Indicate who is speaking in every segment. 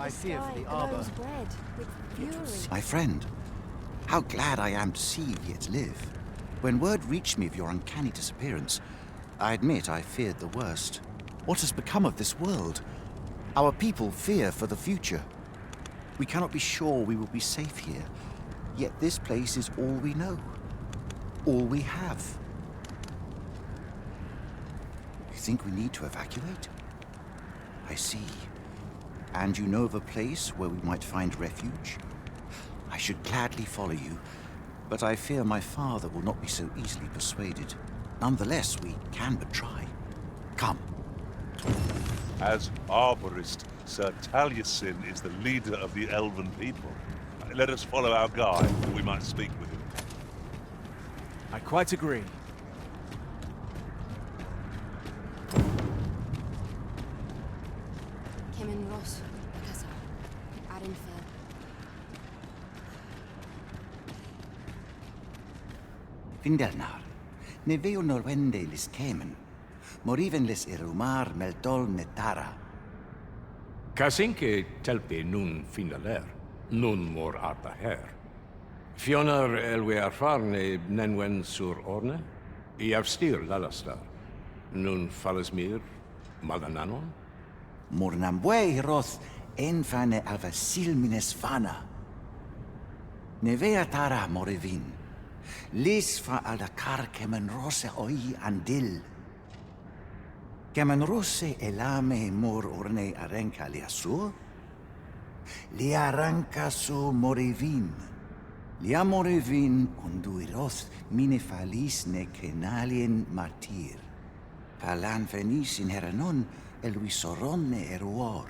Speaker 1: I fear for the Arbor.
Speaker 2: Red with fury.
Speaker 3: My friend, how glad I am to see you yet live. When word reached me of your uncanny disappearance, I admit I feared the worst. What has become of this world? Our people fear for the future. We cannot be sure we will be safe here, yet this place is all we know. All we have. You think we need to evacuate? I see. And you know of a place where we might find refuge? I should gladly follow you, but I fear my father will not be so easily persuaded. Nonetheless, we can but try. Come.
Speaker 4: As arborist, Sir Taliesin is the leader of the elven people. Let us follow our guide, that we might speak with him.
Speaker 1: I quite agree.
Speaker 2: Kemen Ross, Akasa, Arenfell.
Speaker 3: Findelnar, ne veo norwende lis kemen, moriven lis irumar meldol netara.
Speaker 5: Kasinke telpe nun finaler, nun mor arta her. Fionar elwe arfarne nenwen sur orne, I avstir lalastar, nun falesmir malananon.
Speaker 3: Mornambwe roth enfane avasilmines vana. Nevea tara morivin, lis fa aldakar kemen rose oi andil. Kemen rose elame mor orne arenca liasur? Li arranca su morivin. Lia morivin unduiroth mine falis ne kenalien martir. Palan venis in heranon elvisoronne eruor.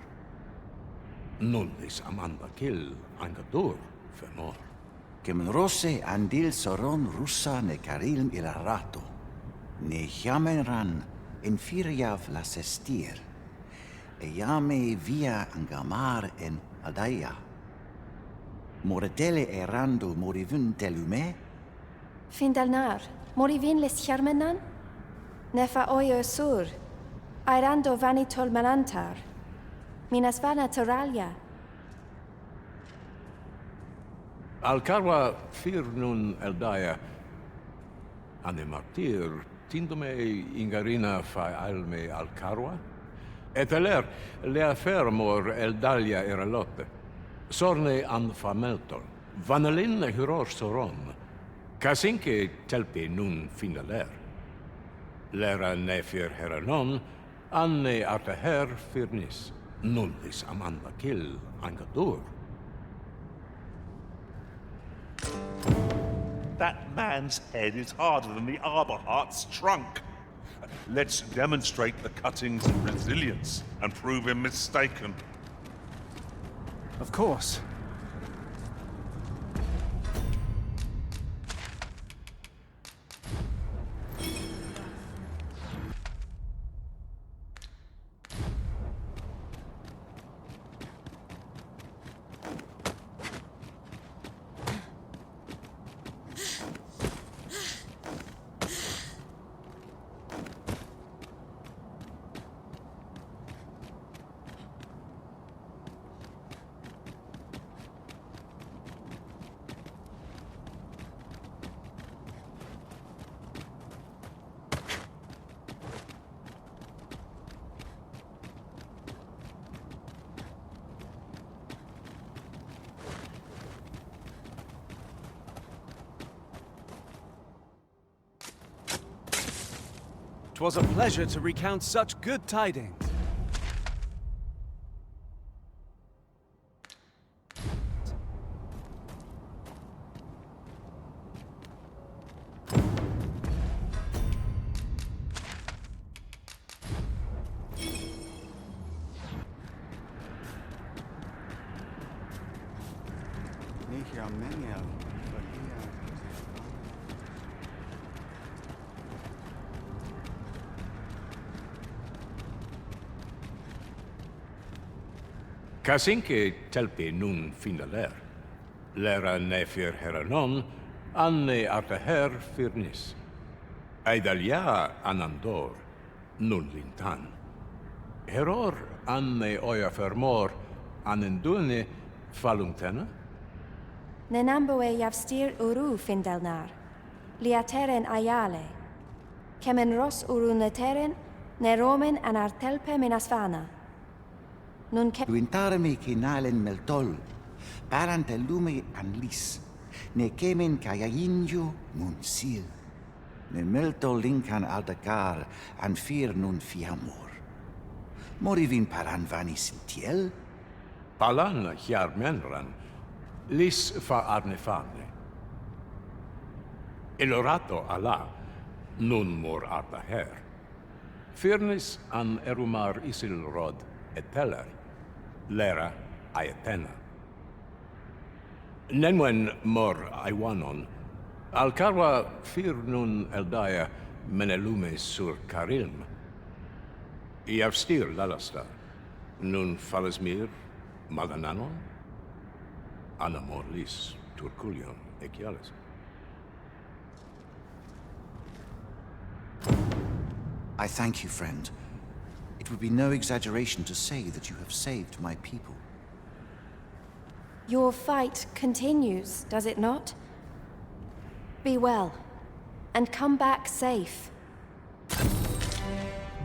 Speaker 5: Nun is amanda kill angadur fenor.
Speaker 3: Kemen rose andil soron russa ne karilm ilarato. Ne jamenran en firiav la sestir. E jame via angamar en aldaya. Moredele erando morivun telume?
Speaker 2: Findalnar, morivin les charmenan? Nefa oyo sur. Airando vanitol malantar. Minas vana teralia.
Speaker 5: Alcarwa fir nun eldaya. Ane martir, tindome ingarina fa alme alcarwa? Et aler, lea fermor eldalia eralope. Sorne an fameltol. Vanalin hyror soron. Kasinke telpe nun finaler. Lera nefir heranon, anne arta her firnis. Nullis amanda kill angadur.
Speaker 4: That man's head is harder than the Arbor Heart's trunk. Let's demonstrate the cutting's resilience and prove him mistaken.
Speaker 1: Of course. Twas a pleasure to recount such good tidings.
Speaker 5: Kasinke telpe nun finaler. Lera nefir heranon, anne arta her firnis. Aidalia anandor, nun lintan. Heror anne oia fermor, Anendune falumtena?
Speaker 2: Nenamboe yavstir uru findelnar. Liateren ayale. Kemen ros uru neteren, neromen anartelpe minasvana. Nun ke...
Speaker 3: Duintarme kinalen meltol, parantelume anlis, ne kemen kayayinjo munsil, ne meltol linkan aldagar an fir nun fiamor. Morivin paran vanis intiel?
Speaker 5: Palan menran, lis fa arnefane. Elorato ala, nun mor arta her. Firnis an erumar isil rod eteler, lera aetena. Nenwen mor aiwanon, alcarwa fir nun eldaya menelume sur carilm. Iavstir lalastar, nun falasmir magananon, anamor lis turculion equiales.
Speaker 3: I thank you, friend. It would be no exaggeration to say that you have saved my people.
Speaker 2: Your fight continues, does it not? Be well, and come back safe.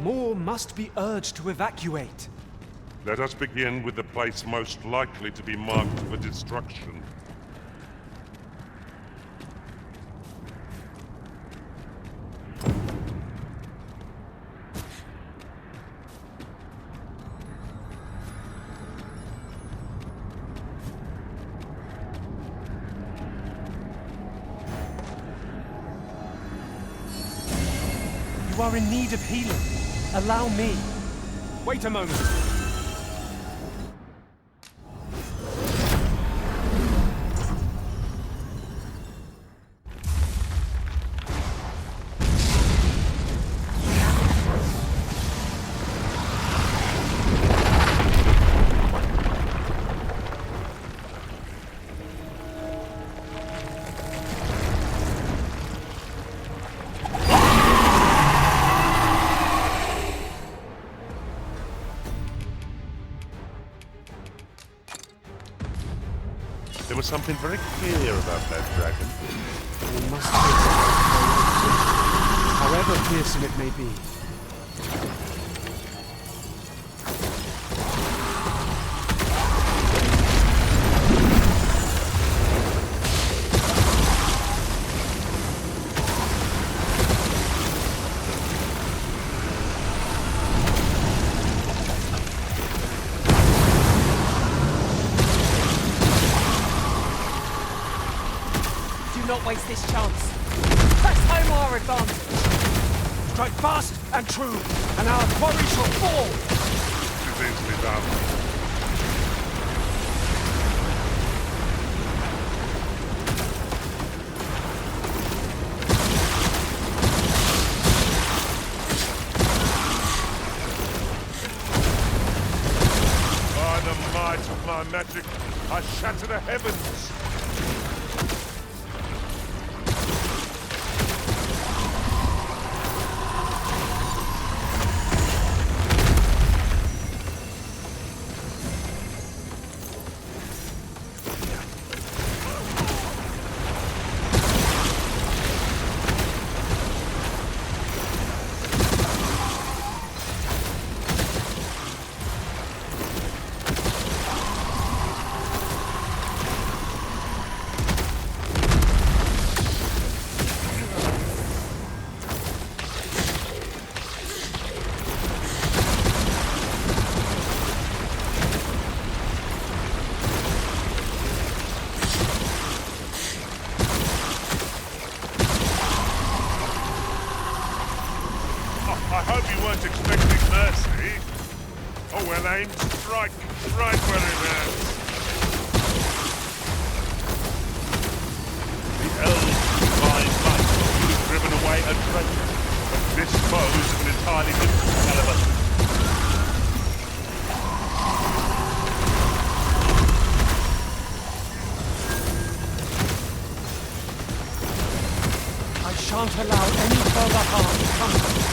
Speaker 1: More must be urged to evacuate.
Speaker 4: Let us begin with the place most likely to be marked for destruction.
Speaker 1: You are in need of healing. Allow me. Wait a moment.
Speaker 4: There was something very clear about that dragon.
Speaker 1: We must face it, however fearsome it may be.
Speaker 6: Not waste this chance. Press home our advantage.
Speaker 1: Strike fast and true, and our quarry shall fall!
Speaker 4: It is easily done. By the might of my magic, I shatter the heavens. I hope you weren't expecting mercy. Oh, well aimed. Strike. Right where it hurts. The elves' divine might would have driven away a dragon. But this foe is of an entirely different caliber.
Speaker 1: I shan't allow any further harm to come to me.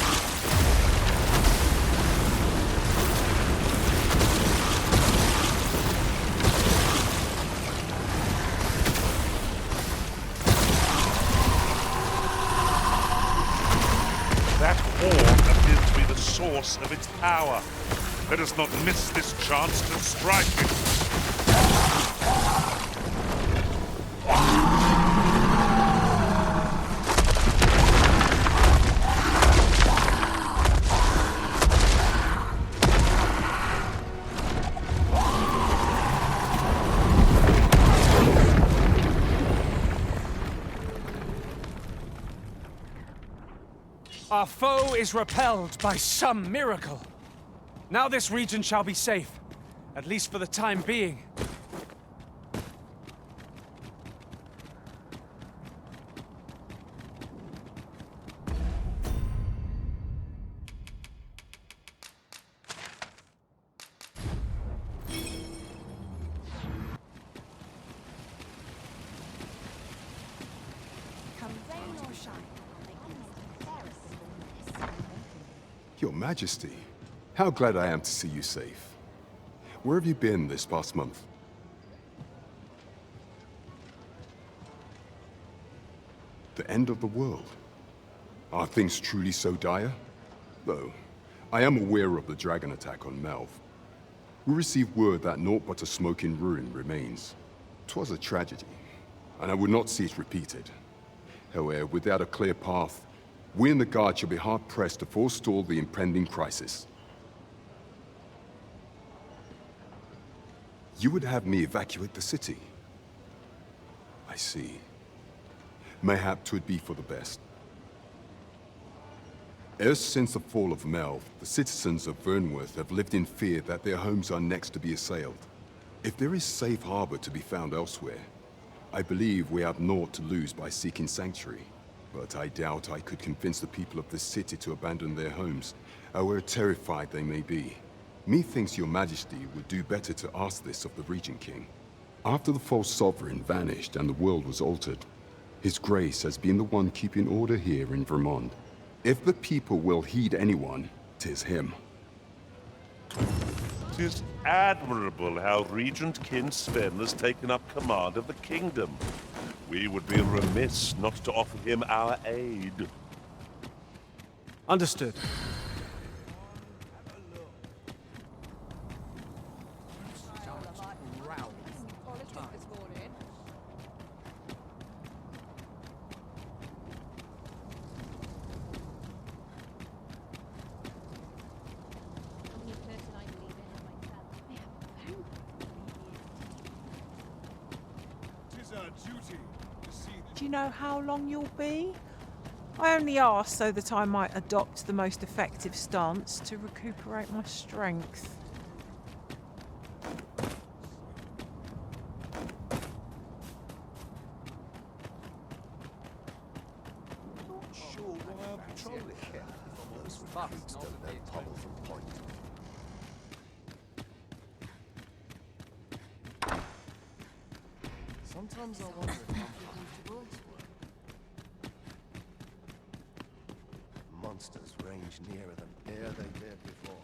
Speaker 4: appears to be the source of its power. Let us not miss this chance to strike it.
Speaker 1: Our foe is repelled by some miracle. Now this region shall be safe, at least for the time being.
Speaker 7: Your Majesty, how glad I am to see you safe. Where have you been this past month? The end of the world? Are things truly so dire? Though, I am aware of the dragon attack on Melv. We received word that naught but a smoking ruin remains. 'Twas a tragedy, and I would not see it repeated. However, without a clear path, we in the Guard shall be hard-pressed to forestall the impending crisis. You would have me evacuate the city? I see. Mayhap 'twould be for the best. Ever since the fall of Melv, the citizens of Vernworth have lived in fear that their homes are next to be assailed. If there is safe harbor to be found elsewhere, I believe we have naught to lose by seeking sanctuary. But I doubt I could convince the people of this city to abandon their homes, however terrified they may be. Methinks your Majesty would do better to ask this of the Regentkin. After the false sovereign vanished and the world was altered, His Grace has been the one keeping order here in Vermund. If the people will heed anyone, 'tis him.
Speaker 4: 'Tis admirable how Regentkin Sven has taken up command of the kingdom. We would be remiss not to offer him our aid.
Speaker 1: Understood.
Speaker 6: Do you know how long you'll be? I only asked so that I might adopt the most effective stance to recuperate my strength.
Speaker 8: Sometimes I wonder if I'm monsters range nearer than e'er they dared before.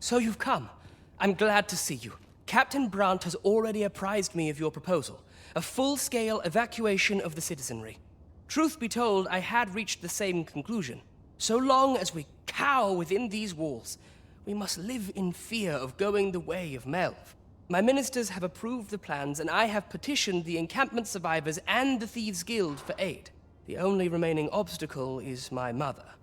Speaker 9: So you've come. I'm glad to see you. Captain Brandt has already apprised me of your proposal, a full-scale evacuation of the citizenry. Truth be told, I had reached the same conclusion. So long as we cower within these walls, we must live in fear of going the way of Melv. My ministers have approved the plans, and I have petitioned the encampment survivors and the Thieves' Guild for aid. The only remaining obstacle is my mother.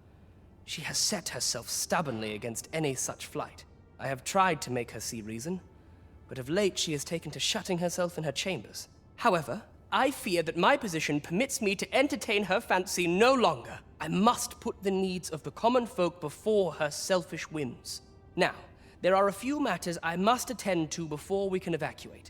Speaker 9: She has set herself stubbornly against any such flight. I have tried to make her see reason, but of late she has taken to shutting herself in her chambers. However, I fear that my position permits me to entertain her fancy no longer. I must put the needs of the common folk before her selfish whims. Now, there are a few matters I must attend to before we can evacuate,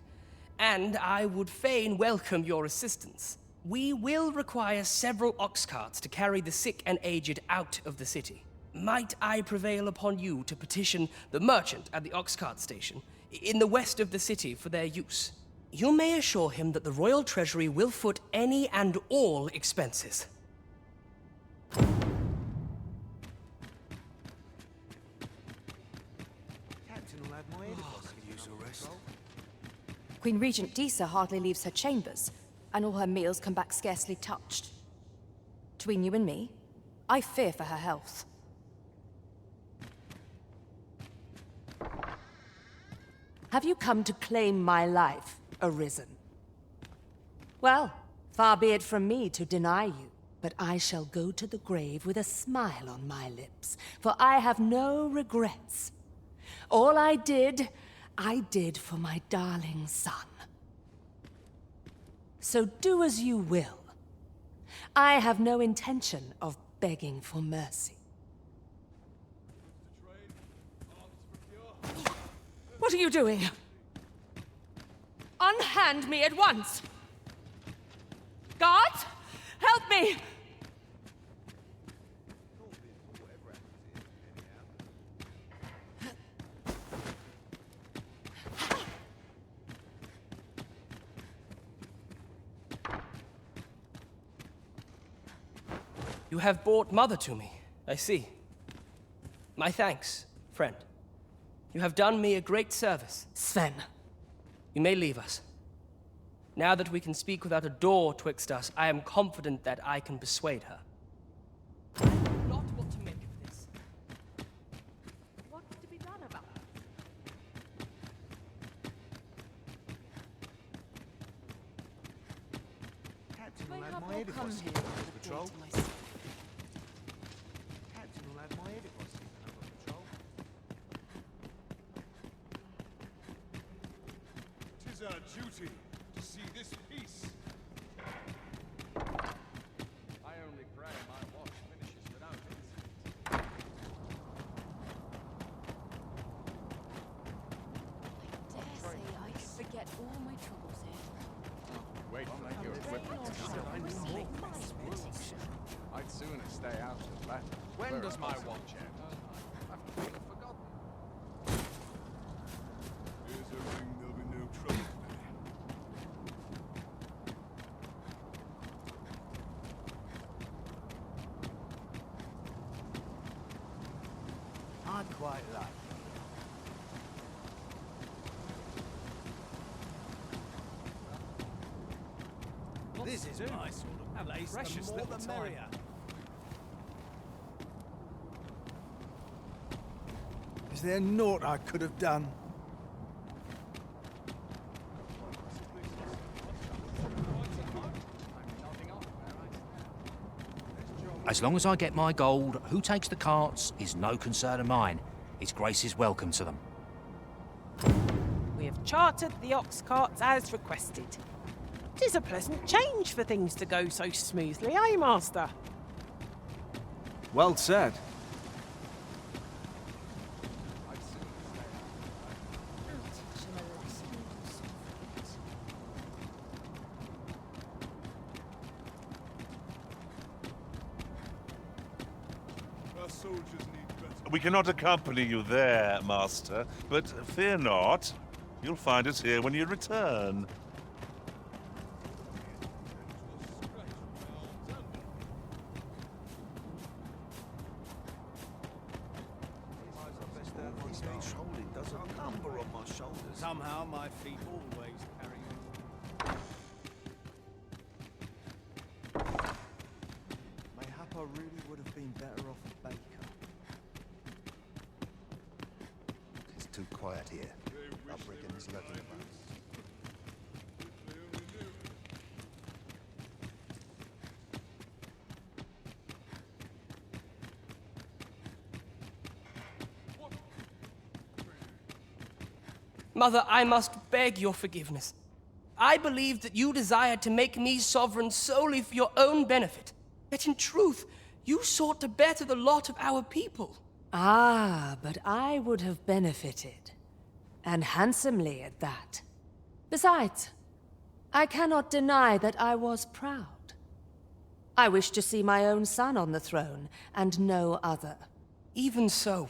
Speaker 9: and I would fain welcome your assistance. We will require several ox carts to carry the sick and aged out of the city. Might I prevail upon you to petition the merchant at the ox cart station in the west of the city for their use? You may assure him that the Royal Treasury will foot any and all expenses.
Speaker 2: Queen Regent Disa hardly leaves her chambers, and all her meals come back scarcely touched. Between you and me, I fear for her health. Have you come to claim my life, Arisen? Well, far be it from me to deny you, but I shall go to the grave with a smile on my lips, for I have no regrets. All I did for my darling son. So do as you will. I have no intention of begging for mercy. What are you doing? Unhand me at once! Guards! Help me!
Speaker 9: You have brought Mother to me, I see. My thanks, friend. You have done me a great service.
Speaker 2: Sven.
Speaker 9: You may leave us. Now that we can speak without a door twixt us, I am confident that I can persuade her. I know not what to make of this.
Speaker 2: What's to be done about it?
Speaker 8: Captain will
Speaker 2: May
Speaker 8: have
Speaker 2: I
Speaker 8: my
Speaker 2: not
Speaker 8: head if I
Speaker 2: come
Speaker 8: see
Speaker 2: here
Speaker 8: another
Speaker 2: with
Speaker 8: patrol.
Speaker 2: to myself?
Speaker 8: Captain will have my head if I see another patrol.
Speaker 10: Tis our duty to see this peace. I only pray my watch finishes without incident.
Speaker 2: I dare say I could forget all my troubles here.
Speaker 10: Wait till your equipment is done. I'd sooner stay out of that. When does my watch end? I've completely forgotten. Here's a ring, there'll be no trouble today.
Speaker 8: I'd quite like. This is my sort of place.
Speaker 1: precious
Speaker 8: The more
Speaker 1: little
Speaker 8: the
Speaker 1: time.
Speaker 8: merrier. Is there naught I could have done?
Speaker 11: As long as I get my gold, who takes the carts is no concern of mine. His Grace is welcome to them.
Speaker 6: We have chartered the ox carts as requested. 'Tis a pleasant change for things to go so smoothly, eh, Master?
Speaker 8: Well said.
Speaker 10: Our soldiers need better.
Speaker 4: We cannot accompany you there, Master, but fear not. You'll find us here when you return.
Speaker 8: It doesn't number on my shoulders. Somehow my feet always carry on. Mayhap I really would have been better off a baker.
Speaker 3: It's too quiet here. Our brigands lurking about.
Speaker 9: Mother, I must beg your forgiveness. I believed that you desired to make me sovereign solely for your own benefit. Yet in truth, you sought to better the lot of our people.
Speaker 2: Ah, but I would have benefited. And handsomely at that. Besides, I cannot deny that I was proud. I wished to see my own son on the throne, and no other.
Speaker 9: Even so,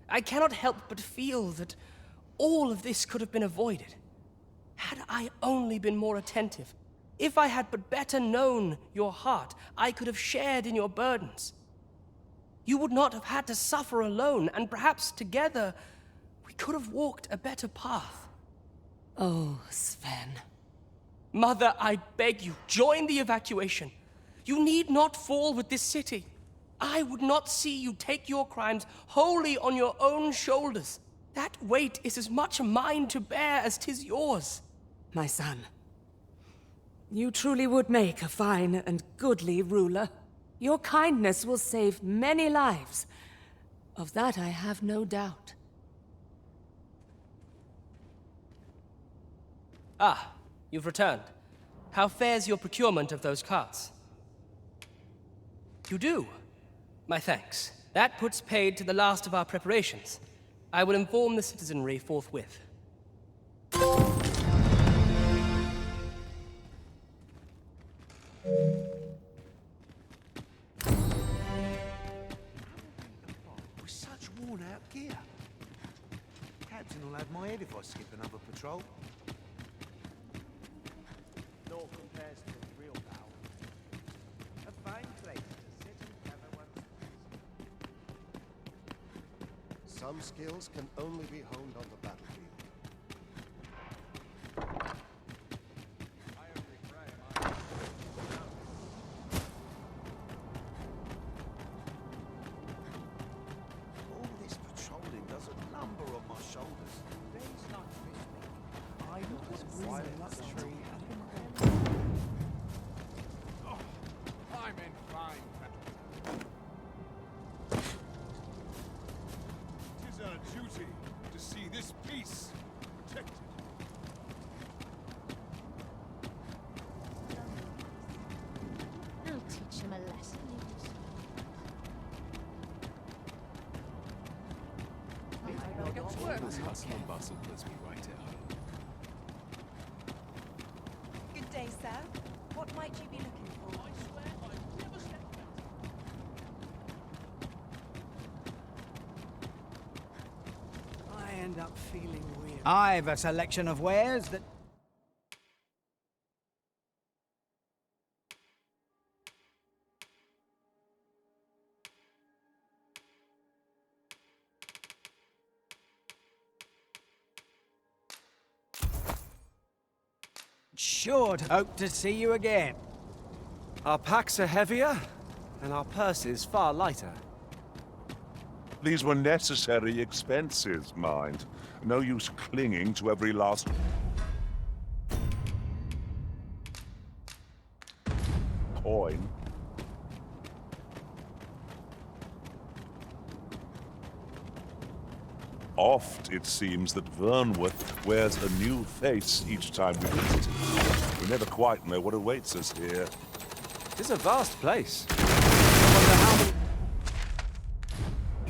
Speaker 9: I cannot help but feel that all of this could have been avoided. Had I only been more attentive, if I had but better known your heart, I could have shared in your burdens. You would not have had to suffer alone, and perhaps together we could have walked a better path.
Speaker 2: Oh, Sven.
Speaker 9: Mother, I beg you, join the evacuation. You need not fall with this city. I would not see you take your crimes wholly on your own shoulders. That weight is as much mine to bear as 'tis yours.
Speaker 2: My son, you truly would make a fine and goodly ruler. Your kindness will save many lives. Of that I have no doubt.
Speaker 9: Ah, you've returned. How fares your procurement of those carts? You do? My thanks. That puts paid to the last of our preparations. I will inform the citizenry forthwith.
Speaker 8: With such worn-out gear. Captain will have my head if I skip another patrol.
Speaker 10: No compares to a real battle. A fine place to sit and gather one's thoughts.
Speaker 12: Some skills can only be honed on the battlefield.
Speaker 10: I only pray
Speaker 8: All this patrolling does a number on my shoulders.
Speaker 10: days like this. I was quiet luxury. I'm in fine fettle. 'Tis our duty to see this peace protected.
Speaker 13: I'll teach him a lesson.
Speaker 14: Good day, sir. What might you be looking for?
Speaker 8: I end up feeling weird.
Speaker 15: I've a selection of wares that... Sure to hope to see you again.
Speaker 1: Our packs are heavier, and our purses far lighter.
Speaker 4: These were necessary expenses, mind. No use clinging to every last coin. Oft it seems that Vernworth wears a new face each time we visit it. We never quite know what awaits us here.
Speaker 1: It is a vast place. I wonder how many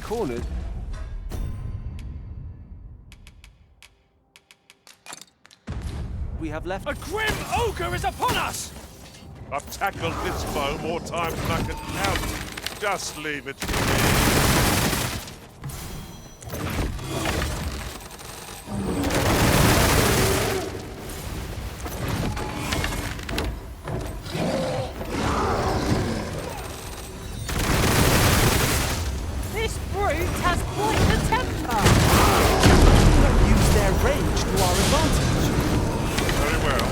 Speaker 1: cornered. We have left. A grim ogre is upon us!
Speaker 4: I've tackled this foe more times than I can count. Just leave it to me.
Speaker 6: This brute has quite the temper!
Speaker 1: Don't use their rage to our advantage.
Speaker 4: Very well.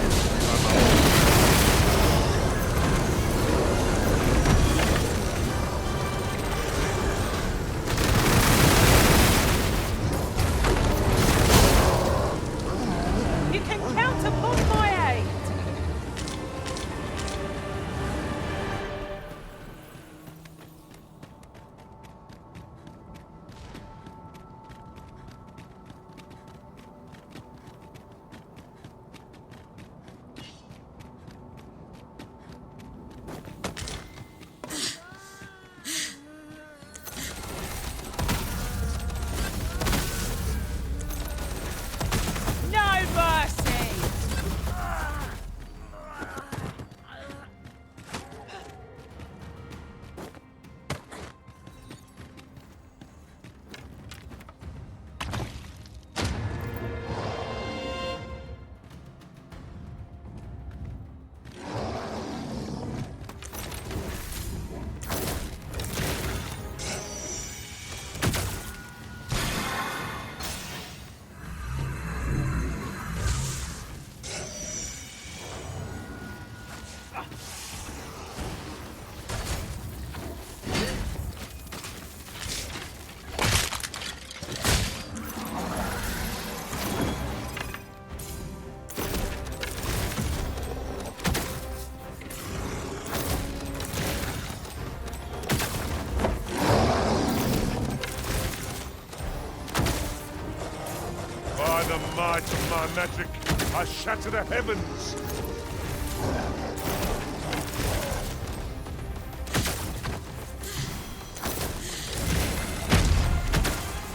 Speaker 4: might of my magic, I shatter the heavens!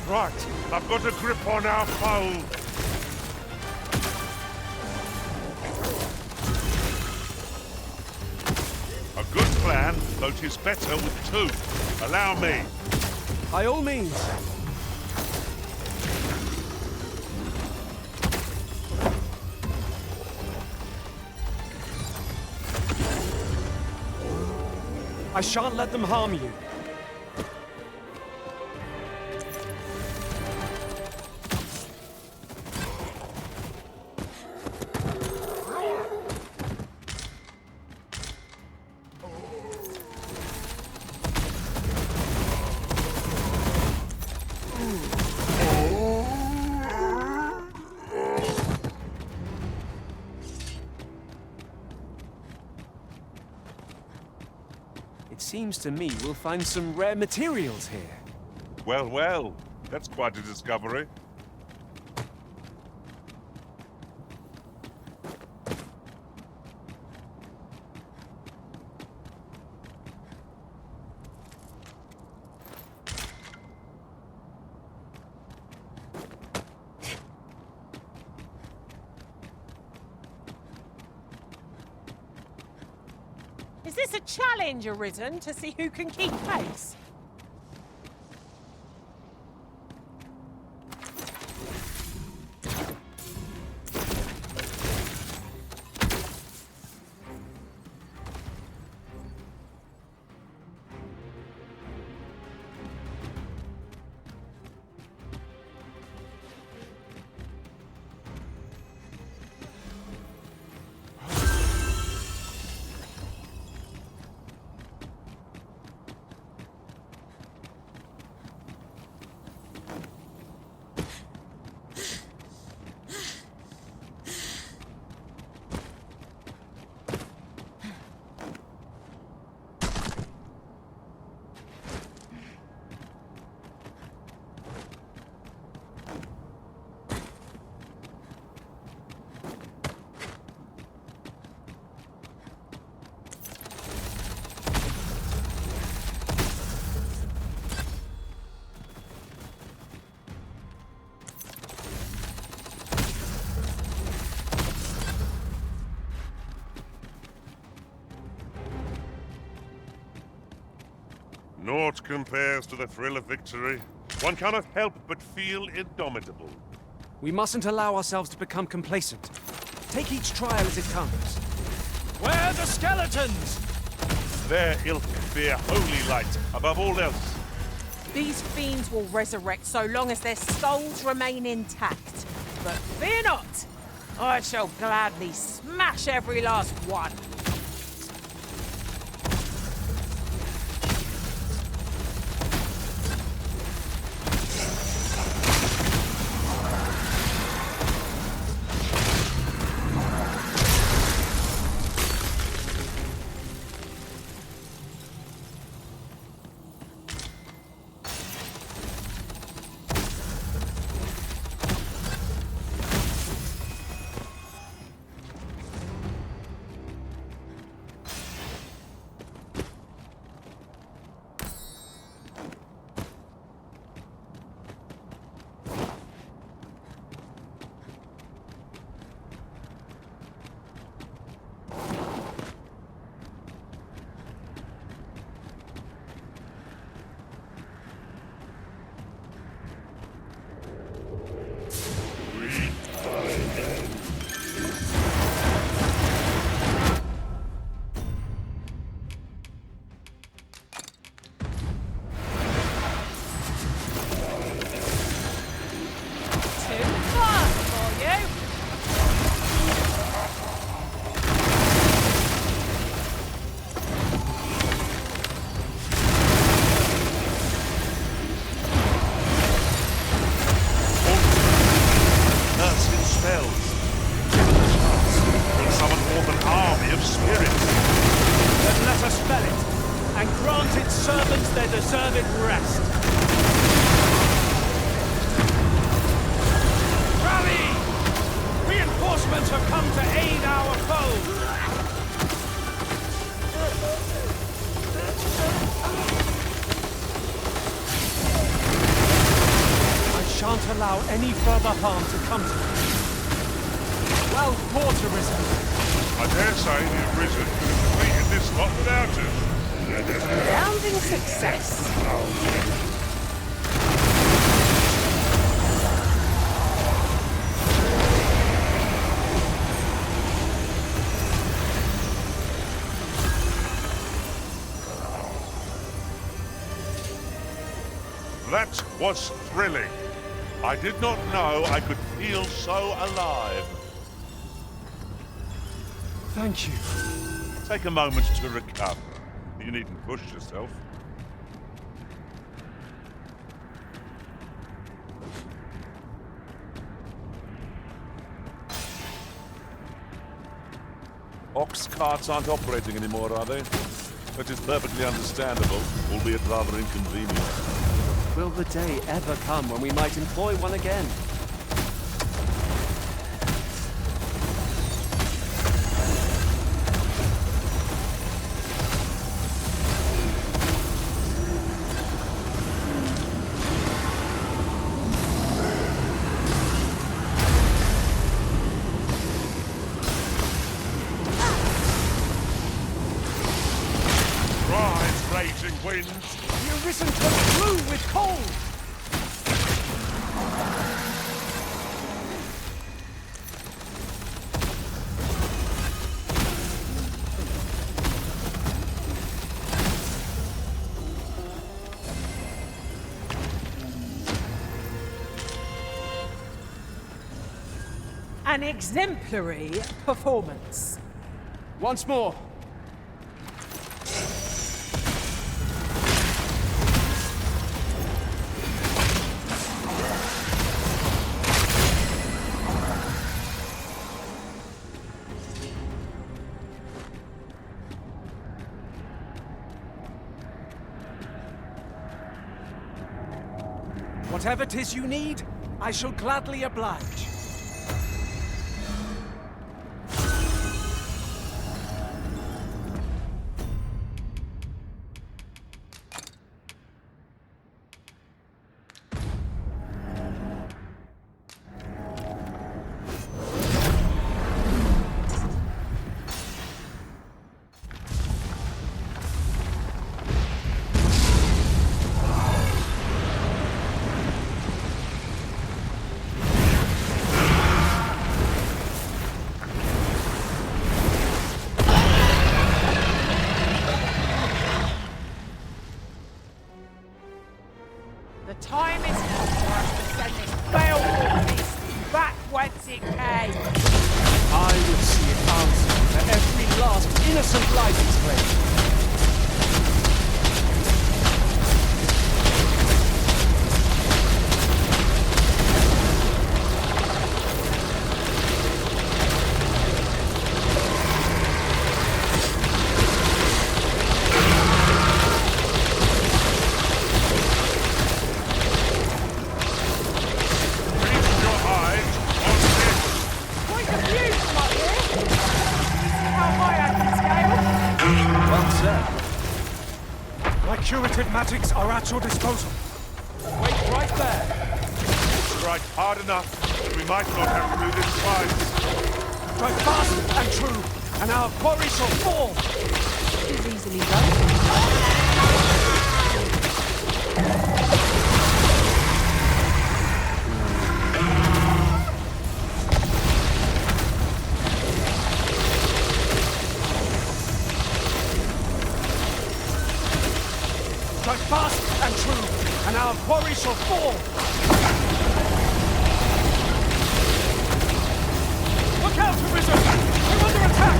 Speaker 4: Right, I've got a grip on our foe. A good plan, though 'tis better with two. Allow me.
Speaker 1: By all means. I shan't let them harm you. It seems to me we'll find some rare materials here.
Speaker 4: Well, well, that's quite a discovery.
Speaker 6: Is this a challenge, Arisen, to see who can keep pace?
Speaker 4: Naught compares to the thrill of victory. One cannot help but feel indomitable.
Speaker 1: We mustn't allow ourselves to become complacent. Take each trial as it comes. Where are the skeletons?
Speaker 4: Their ilk fear holy light above all else.
Speaker 6: These fiends will resurrect so long as their skulls remain intact. But fear not! I shall gladly smash every last one.
Speaker 1: Rally! come to aid our foes! I shan't allow any further harm to come to you. Well fought, Arisen.
Speaker 4: I dare say the Arisen could have completed this lot without us.
Speaker 6: Resounding success.
Speaker 4: That was thrilling. I did not know I could feel so alive.
Speaker 1: Thank you.
Speaker 4: Take a moment to recover. You needn't push yourself. Ox carts aren't operating anymore, are they? Which is perfectly understandable, albeit rather inconvenient.
Speaker 16: Will the day ever come when we might employ one again?
Speaker 4: Rise, raging winds!
Speaker 1: The Arisen turns blue with cold!
Speaker 6: An exemplary performance.
Speaker 1: Once more. Whatever 'tis you need, I shall gladly oblige.
Speaker 6: The time is come for us to send this baleful beast back whence it came.
Speaker 1: I will see it answered for every last innocent life it's claimed.
Speaker 6: Quite a view from up here. See how high I can scale?
Speaker 1: Well said. My curative magics are at your disposal. Wait right there.
Speaker 4: Strike hard enough, we might not have to do this twice.
Speaker 1: Strike fast and true, and our quarry shall fall.
Speaker 6: It is easily done.
Speaker 1: Strike fast and true, and our quarry shall fall. Look out, Arisen! We're under attack!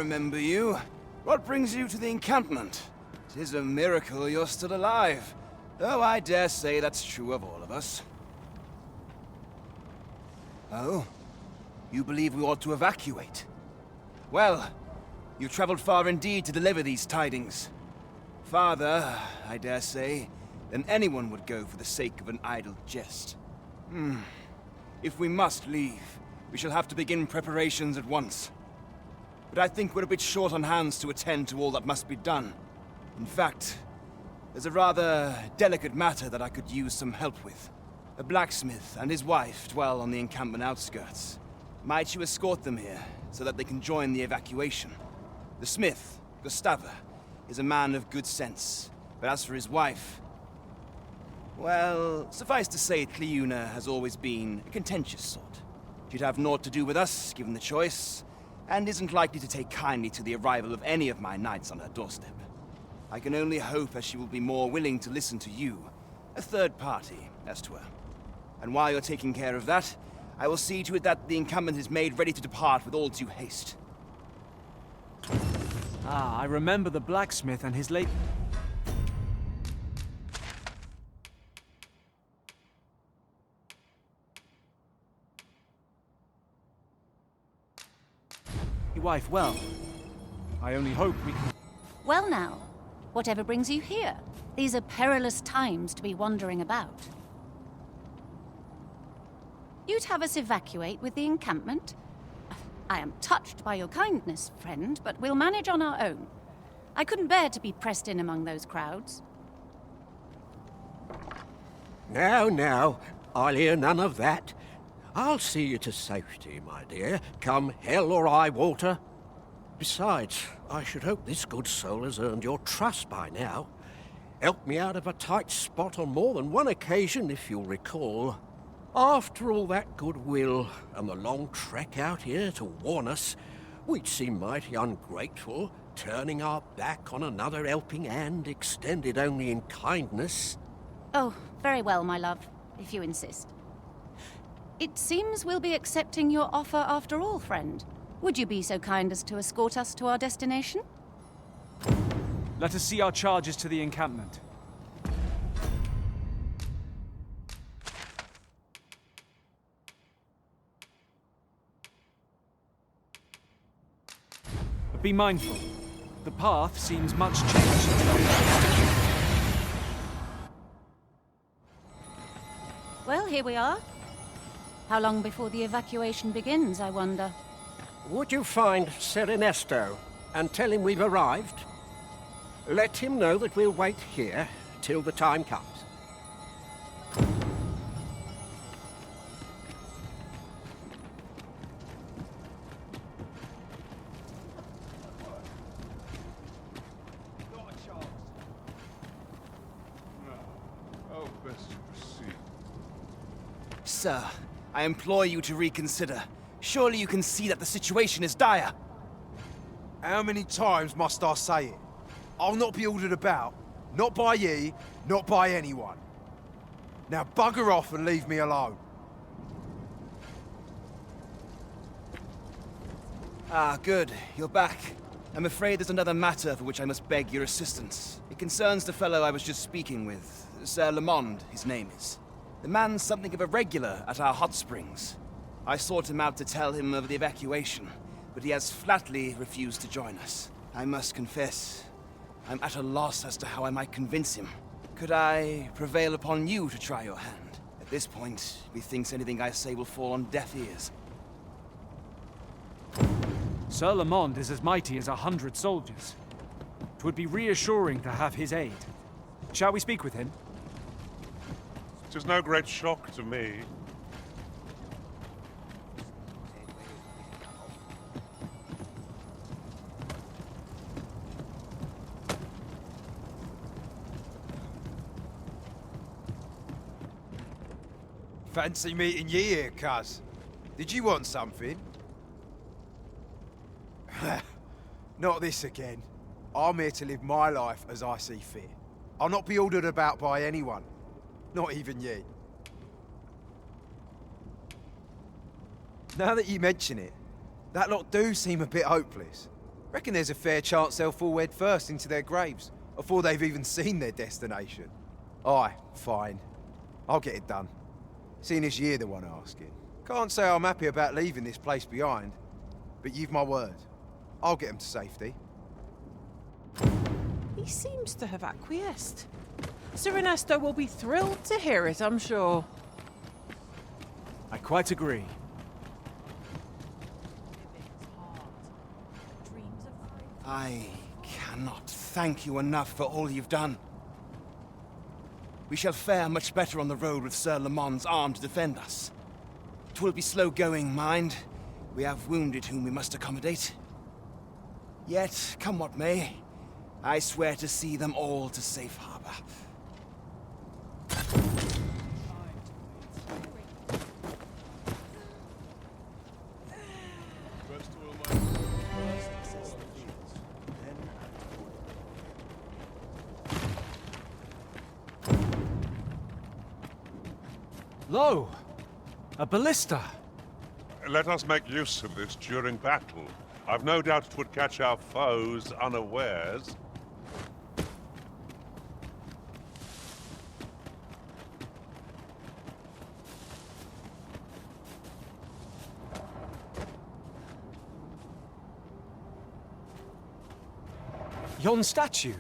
Speaker 17: remember you. What brings you to the encampment? 'Tis a miracle you're still alive. Though I dare say that's true of all of us. Oh? You believe we ought to evacuate? Well, you traveled far indeed to deliver these tidings. Farther, I dare say, than anyone would go for the sake of an idle jest. If we must leave, we shall have to begin preparations at once. But I think we're a bit short on hands to attend to all that must be done. In fact, there's a rather delicate matter that I could use some help with. A blacksmith and his wife dwell on the encampment outskirts. Might you escort them here, so that they can join the evacuation? The smith, Gustava, is a man of good sense, but as for his wife... Well, suffice to say, Cleuna has always been a contentious sort. She'd have naught to do with us, given the choice, and isn't likely to take kindly to the arrival of any of my knights on her doorstep. I can only hope that she will be more willing to listen to you, a third party, as to her. And while you're taking care of that, I will see to it that the encampment is made ready to depart with all due haste.
Speaker 1: Ah, I remember the blacksmith and his late... wife well. I only hope we can...
Speaker 18: Well now, whatever brings you here? These are perilous times to be wandering about. You'd have us evacuate with the encampment? I am touched by your kindness, friend, but we'll manage on our own. I couldn't bear to be pressed in among those crowds.
Speaker 19: Now, I'll hear none of that. I'll see you to safety, my dear, come hell or high water. Besides, I should hope this good soul has earned your trust by now. Helped me out of a tight spot on more than one occasion, if you'll recall. After all that goodwill and the long trek out here to warn us, we'd seem mighty ungrateful, turning our back on another helping hand extended only in kindness.
Speaker 18: Oh, very well, my love, if you insist. It seems we'll be accepting your offer after all, friend. Would you be so kind as to escort us to our destination?
Speaker 1: Let us see our charges to the encampment. But be mindful. The path seems much changed.
Speaker 18: Well, here we are. How long before the evacuation begins, I wonder?
Speaker 19: Would you find Sir Ernesto and tell him we've arrived? Let him know that we'll wait here till the time comes.
Speaker 17: Sir, I implore you to reconsider. Surely you can see that the situation is dire.
Speaker 8: How many times must I say it? I'll not be ordered about. Not by ye, not by anyone. Now bugger off and leave me alone.
Speaker 17: Ah, good. You're back. I'm afraid there's another matter for which I must beg your assistance. It concerns the fellow I was just speaking with. Sir Lamond, his name is. The man's something of a regular at our hot springs. I sought him out to tell him of the evacuation, but he has flatly refused to join us. I must confess, I'm at a loss as to how I might convince him. Could I prevail upon you to try your hand? At this point, methinks anything I say will fall on deaf ears.
Speaker 1: Sir Lamond is as mighty as 100 soldiers. 'Twould be reassuring to have his aid. Shall we speak with him?
Speaker 4: 'Tis no great shock to me.
Speaker 8: Fancy meeting ye here, cuz. Did you want something? Not this again. I'm here to live my life as I see fit. I'll not be ordered about by anyone. Not even ye. Now that you mention it, that lot do seem a bit hopeless. Reckon there's a fair chance they'll fall head first into their graves before they've even seen their destination. Aye, fine. I'll get it done. Seeing as you're the one asking. Can't say I'm happy about leaving this place behind, but you've my word. I'll get them to safety.
Speaker 6: He seems to have acquiesced. Sir Ernesto will be thrilled to hear it, I'm sure.
Speaker 1: I quite agree.
Speaker 17: I cannot thank you enough for all you've done. We shall fare much better on the road with Sir Lamont's arm to defend us. 'Twill be slow going, mind. We have wounded whom we must accommodate. Yet, come what may, I swear to see them all to safe harbor.
Speaker 1: Lo! A ballista!
Speaker 4: Let us make use of this during battle. I've no doubt it would catch our foes unawares.
Speaker 1: Yon statue!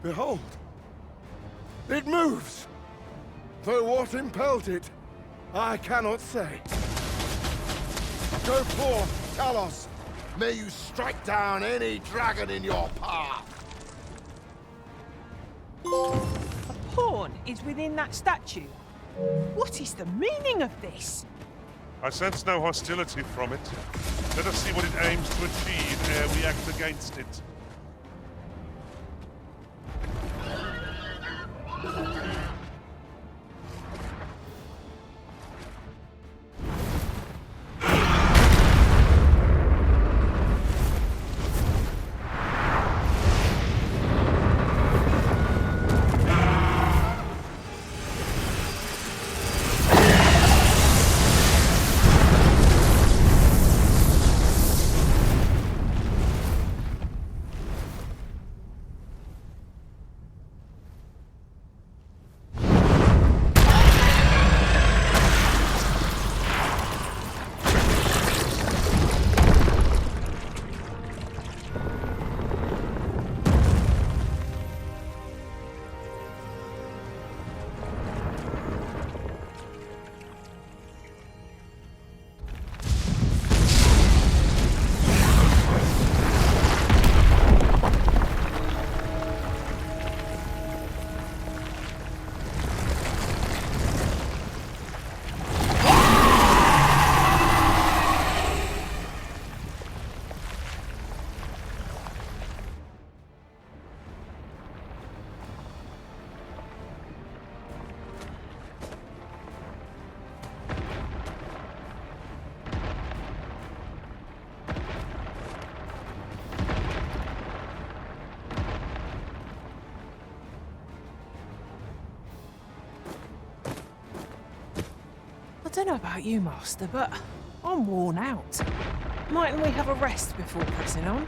Speaker 20: Behold! It moves! Though what impelled it, I cannot say. Go forth, Talos! May you strike down any dragon in your path!
Speaker 6: A pawn is within that statue. What is the meaning of this?
Speaker 4: I sense no hostility from it. Let us see what it aims to achieve ere we act against it.
Speaker 6: know about you, Master, but I'm worn out. Mightn't we have a rest before pressing on?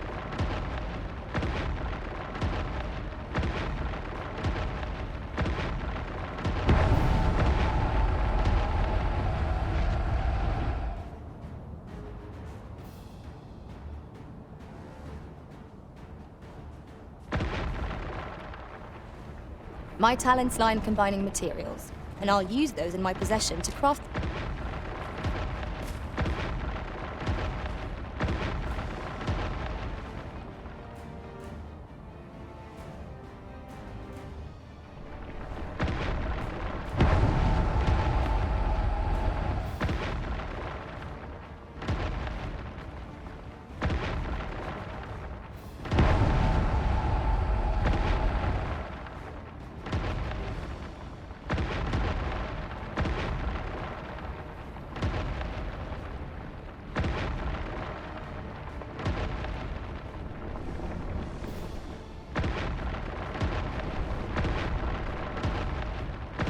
Speaker 21: My talents lie in combining materials, and I'll use those in my possession to craft...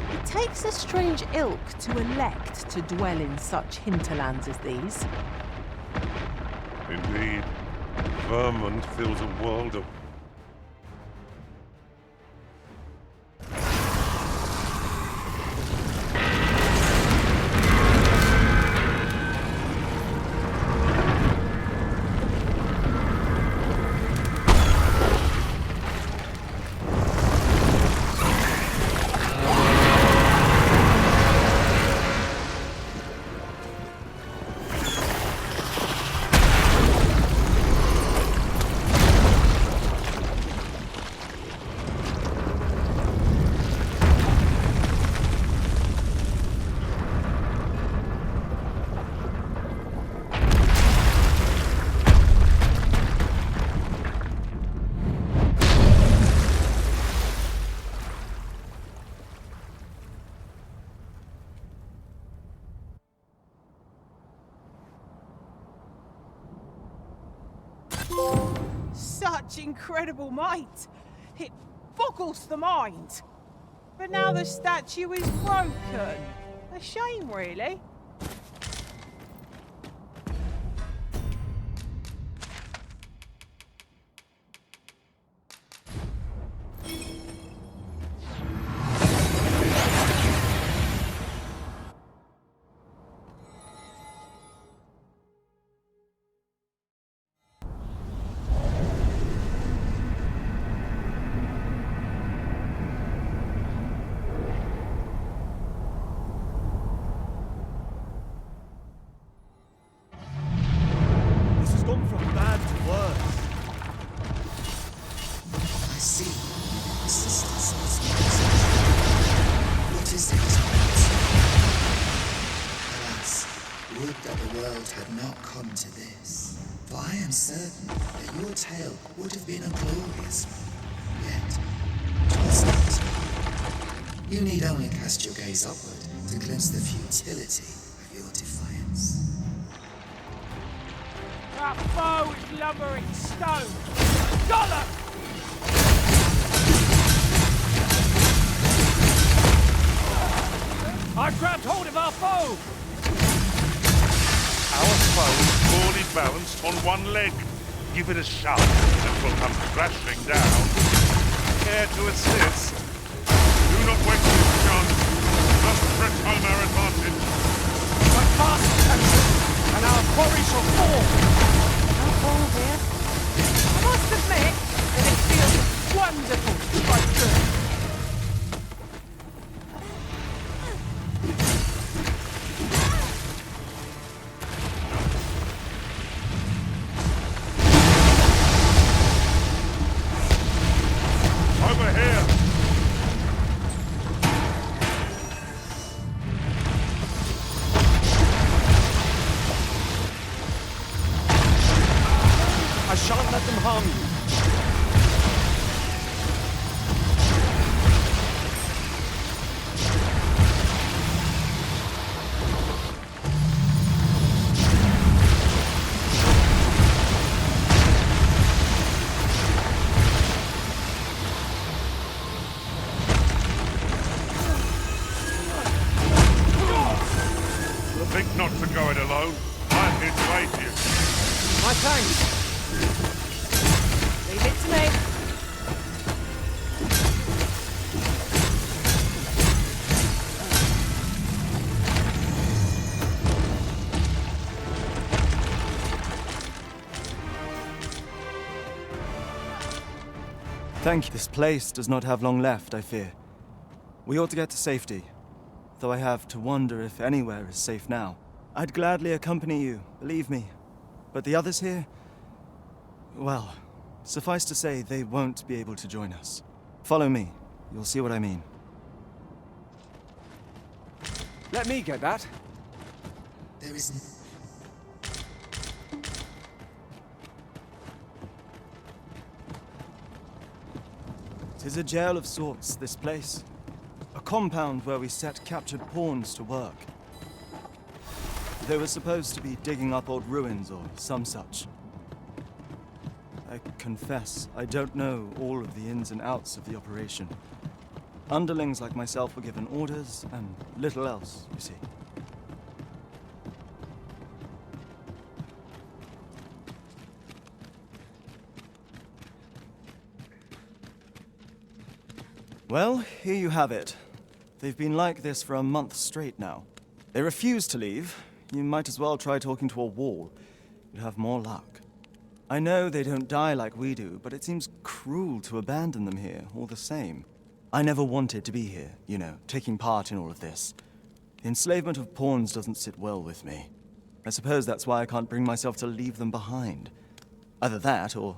Speaker 6: It takes a strange ilk to elect to dwell in such hinterlands as these.
Speaker 4: Indeed. Vermund fills a world of...
Speaker 6: Such incredible might! It boggles the mind. But now the statue is broken. A shame, really.
Speaker 22: You need only cast your gaze upward to glimpse the futility of your defiance.
Speaker 10: That foe is lumbering stone! Got it!
Speaker 1: I've grabbed hold of our foe!
Speaker 4: Our foe is poorly balanced on one leg. Give it a shove and we'll come crashing down. Care to assist? Do not waste this chance. Just press home our advantage.
Speaker 1: But fast attention, and our quarry shall fall!
Speaker 6: No fall here. I must admit that it feels wonderful to fight through.
Speaker 4: not to go it alone. I'm here to aid you.
Speaker 15: My thanks.
Speaker 6: Leave it to me.
Speaker 5: Thank you. This place does not have long left, I fear. We ought to get to safety, though I have to wonder if anywhere is safe now. I'd gladly accompany you, believe me. But the others here? Well, suffice to say, they won't be able to join us. Follow me. You'll see what I mean.
Speaker 15: Let me get that.
Speaker 22: There is...
Speaker 5: Tis a jail of sorts, this place. A compound where we set captured pawns to work. They were supposed to be digging up old ruins or some such. I confess, I don't know all of the ins and outs of the operation. Underlings like myself were given orders, and little else, you see. Well, here you have it. They've been like this for a month straight now. They refuse to leave. You might as well try talking to a wall. You'd have more luck. I know they don't die like we do, but it seems cruel to abandon them here, all the same. I never wanted to be here, you know, taking part in all of this. The enslavement of pawns doesn't sit well with me. I suppose that's why I can't bring myself to leave them behind. Either that, or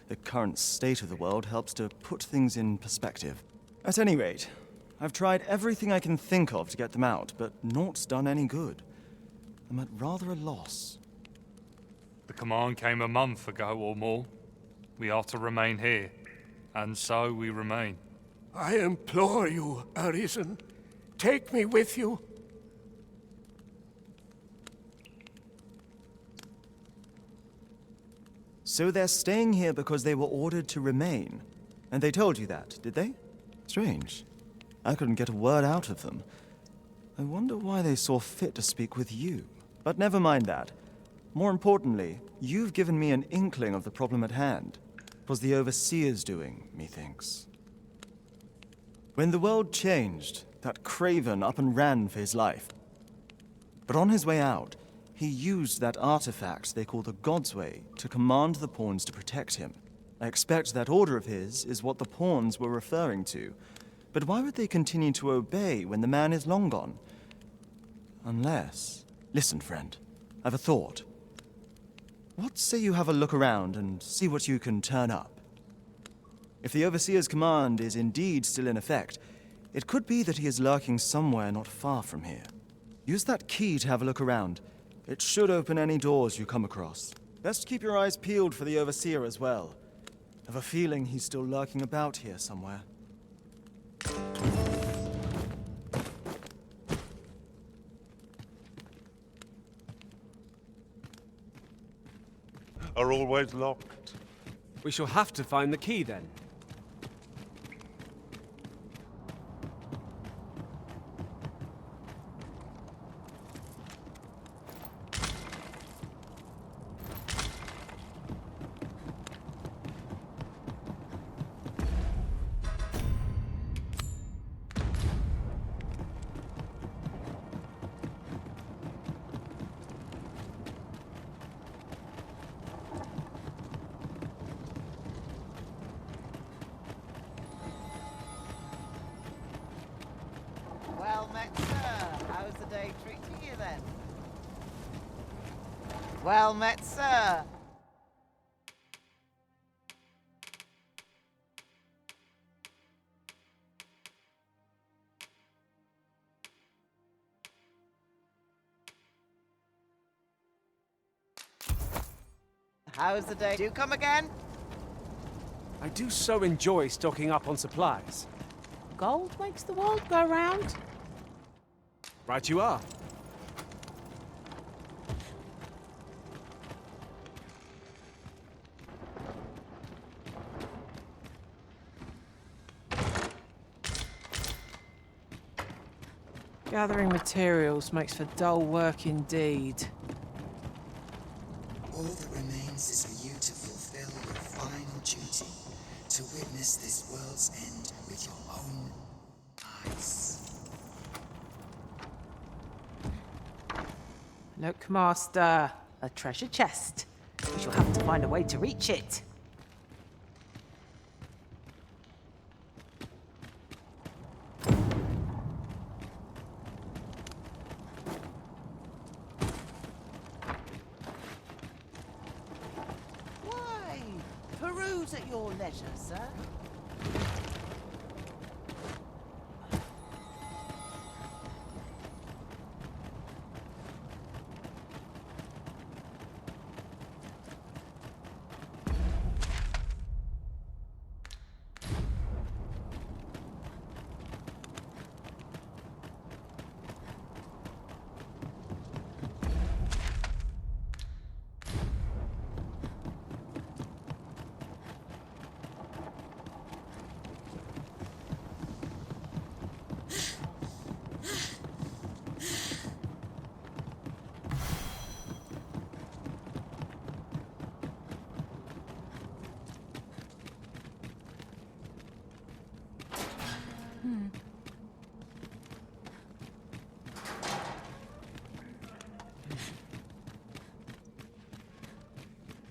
Speaker 5: the current state of the world helps to put things in perspective. At any rate, I've tried everything I can think of to get them out, but naught's done any good. I'm at rather a loss.
Speaker 7: The command came a month ago or more. We are to remain here, and so we remain.
Speaker 19: I implore you, Arisen. Take me with you.
Speaker 5: So they're staying here because they were ordered to remain. And they told you that, did they? Strange. I couldn't get a word out of them. I wonder why they saw fit to speak with you. But never mind that. More importantly, you've given me an inkling of the problem at hand. It was the Overseer's doing, methinks. When the world changed, that craven up and ran for his life. But on his way out, he used that artifact they call the God's Way to command the pawns to protect him. I expect that order of his is what the pawns were referring to. But why would they continue to obey when the man is long gone? Unless... Listen, friend. I've a thought. What say you have a look around and see what you can turn up? If the Overseer's command is indeed still in effect, it could be that he is lurking somewhere not far from here. Use that key to have a look around. It should open any doors you come across. Best keep your eyes peeled for the Overseer as well. I have a feeling he's still lurking about here somewhere.
Speaker 4: Are always locked.
Speaker 15: We shall have to find the key then.
Speaker 10: Well met, sir. How's the day treating you then? Well met, sir. How's the day? Do you come again?
Speaker 15: I do so enjoy stocking up on supplies.
Speaker 6: Gold makes the world go round.
Speaker 15: Right you are.
Speaker 6: Gathering materials makes for dull work indeed.
Speaker 22: All that remains is for you to fulfill your final duty, to witness this world's end with your own eyes.
Speaker 6: Look, Master, a treasure chest. We shall have to find a way to reach it.
Speaker 10: Why? Peruse at your leisure, sir.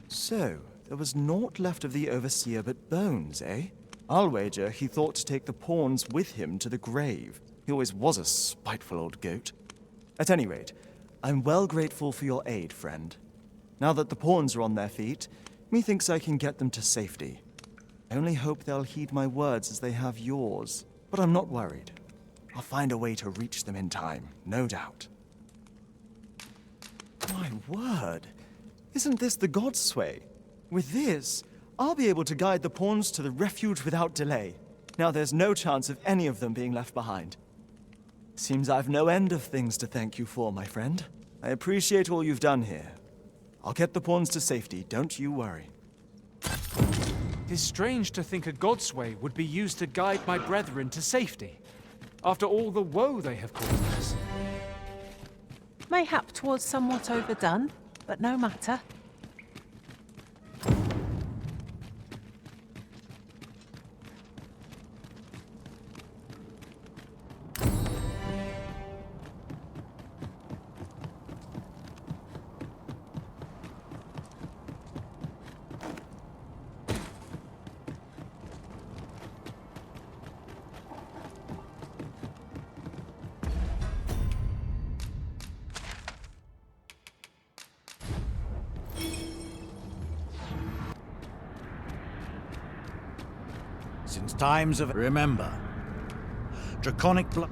Speaker 5: So, there was naught left of the Overseer but bones, eh? I'll wager he thought to take the pawns with him to the grave. He always was a spiteful old goat. At any rate, I'm well grateful for your aid, friend. Now that the pawns are on their feet, methinks I can get them to safety. I only hope they'll heed my words as they have yours. But I'm not worried. I'll find a way to reach them in time, no doubt. My word! Isn't this the God's way? With this, I'll be able to guide the pawns to the refuge without delay. Now there's no chance of any of them being left behind. Seems I've no end of things to thank you for, my friend. I appreciate all you've done here. I'll get the pawns to safety, don't you worry.
Speaker 1: It is strange to think a God's way would be used to guide my brethren to safety, after all the woe they have caused us.
Speaker 6: Mayhap 'twas somewhat overdone, but no matter.
Speaker 3: Since times of... Remember, draconic blood...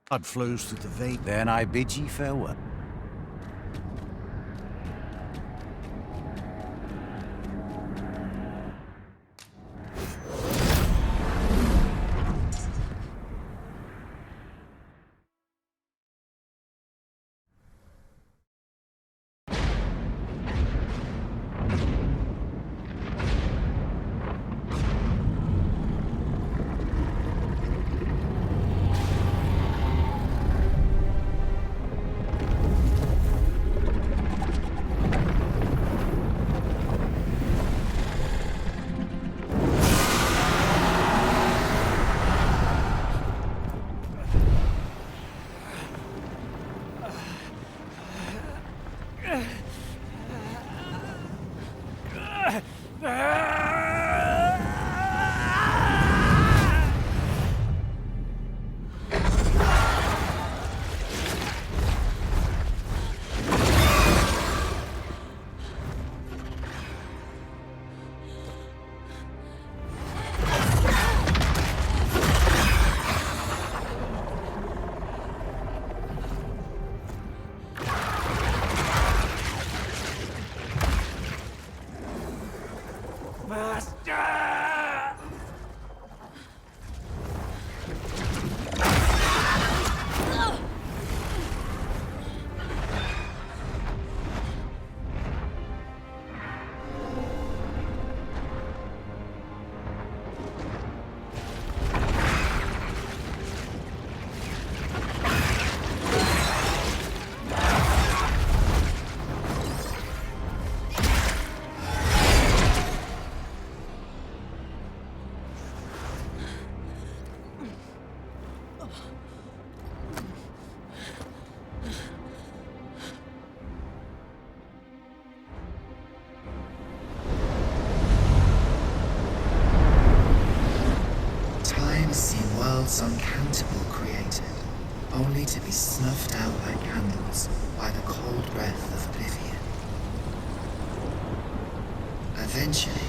Speaker 3: blood flows through the vein. Then I bid ye farewell.
Speaker 22: worlds uncountable created, only to be snuffed out like candles by the cold breath of oblivion. Eventually,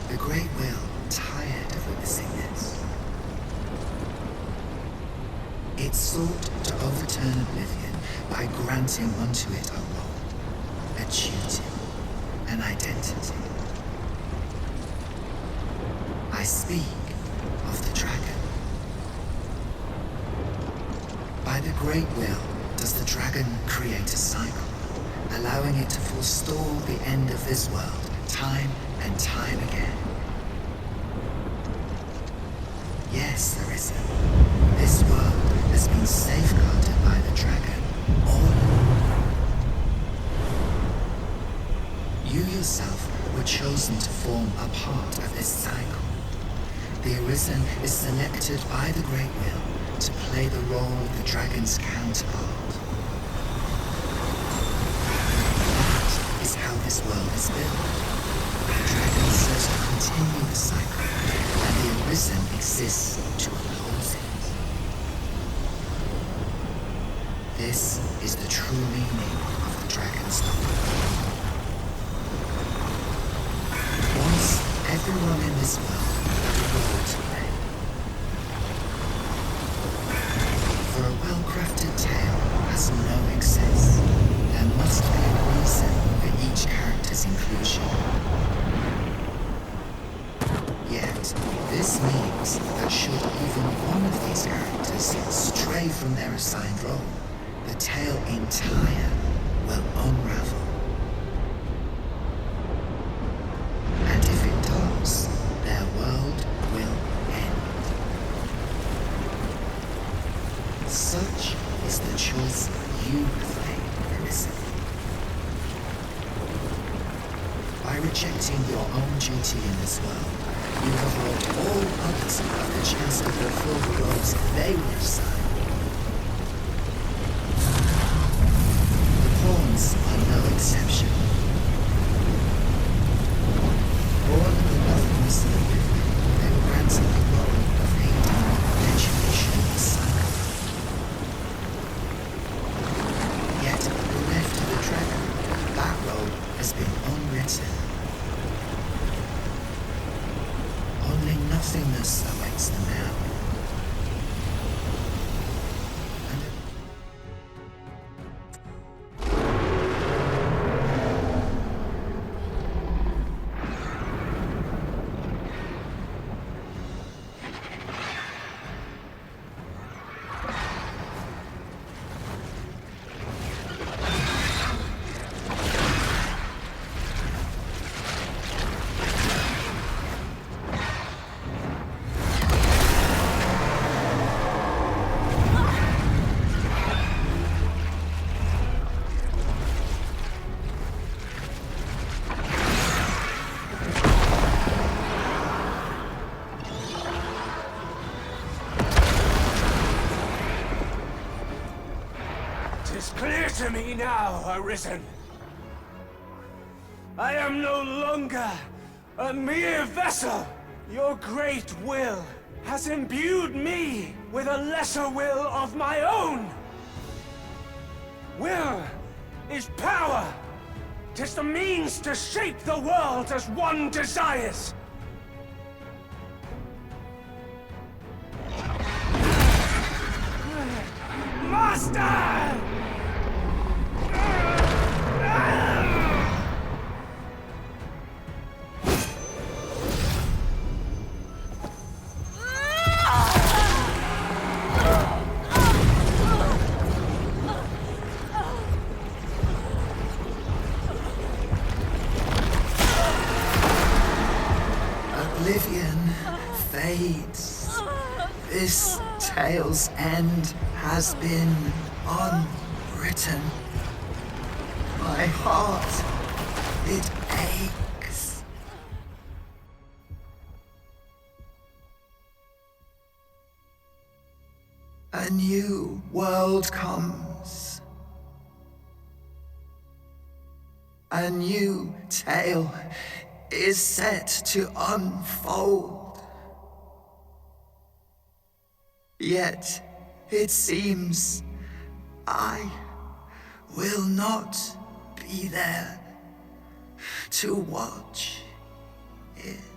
Speaker 22: the Great Will tired of witnessing this. It sought to overturn oblivion by granting unto it a role, a duty, an identity. I speak of the dragon. By the Great Will does the dragon create a cycle, allowing it to forestall the end of this world time and time again. Yes, Arisen, this world has been safeguarded by the dragon all along. You yourself were chosen to form a part of this cycle. The Arisen is selected by the Great Will to play the role of the dragon's counterpart. That is how this world is built. The dragon serves to continue the cycle, and the Arisen exists to oppose it. This is the true meaning of the dragon's Dogma. Once everyone in this world had a role to play. For a well-crafted tale has no excess. There must be a reason for each character's inclusion. Yet, this means that should even one of these characters stray from their assigned role, the tale entire will unravel. And if it does, their world will end. Such is the choice you have made, Arisen. By rejecting your own duty in this world, you have robbed all others of the chance to fulfill the roles they were assigned. The pawns are no exception. Born in the nothingness of oblivion, they were granted the role of aiding the perpetuation of the cycle. Yet, bereft of the dragon, that role has been unwritten. Only nothingness awaits them now.
Speaker 2: To me now, Arisen. I am no longer a mere vessel. Your great will has imbued me with a lesser will of my own. Will is power. 'Tis the means to shape the world as one desires. Master! Oblivion fades. This tale's end has been unwritten. My heart, it aches. A new world comes. A new tale is set to unfold.
Speaker 22: Yet, it seems I will not be there to watch it.